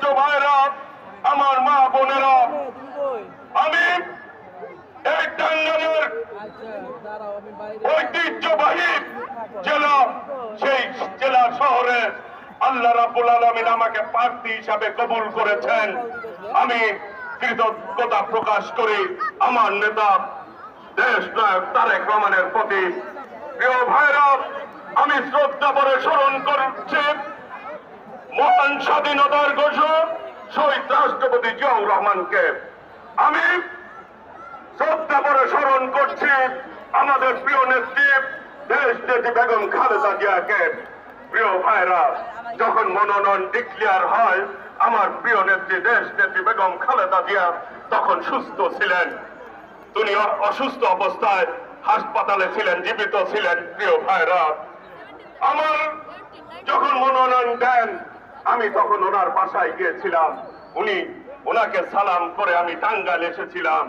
সূর্য ভাইরা, আমার মা বোনেরা, আমি এই টাঙ্গাইলের ঐতিহ্যবাহী জেলা, সেই জেলা শহরে আল্লাহ রাব্বুল আলামিন আমাকে প্রার্থী হিসাবে কবুল করেছেন। আমি কৃতজ্ঞতা প্রকাশ করি আমার নেতা দেশ নায়ক তারেক রহমানের প্রতি। প্রিয় ভাইরা, আমি শ্রদ্ধা ভরে স্মরণ করছি মহান স্বাধীনতার ঘোষক শহীদ রাষ্ট্রপতি জিয়াউর রহমানকে। আমি শ্রদ্ধা ভরে স্মরণ করছি আমাদের প্রিয় নেত্রী দেশ নেত্রী বেগম খালেদা জিয়াকে। প্রিয় ভাইরা, যখন মনোনয়ন ডিক্লেয়ার হয় আমার প্রিয় নেত্রী দেশ নেত্রী বেগম খালেদা জিয়া তখন সুস্থ ছিলেন। তিনি অসুস্থ অবস্থায় হাসপাতালে ছিলেন, জীবিত ছিলেন। প্রিয় ভাইরা, আমার যখন মনোনয়ন দেন আমি তখন ওনার বাসায় গিয়েছিলাম। ওনাকে সালাম করে আমি টাঙ্গাইল এসেছিলাম।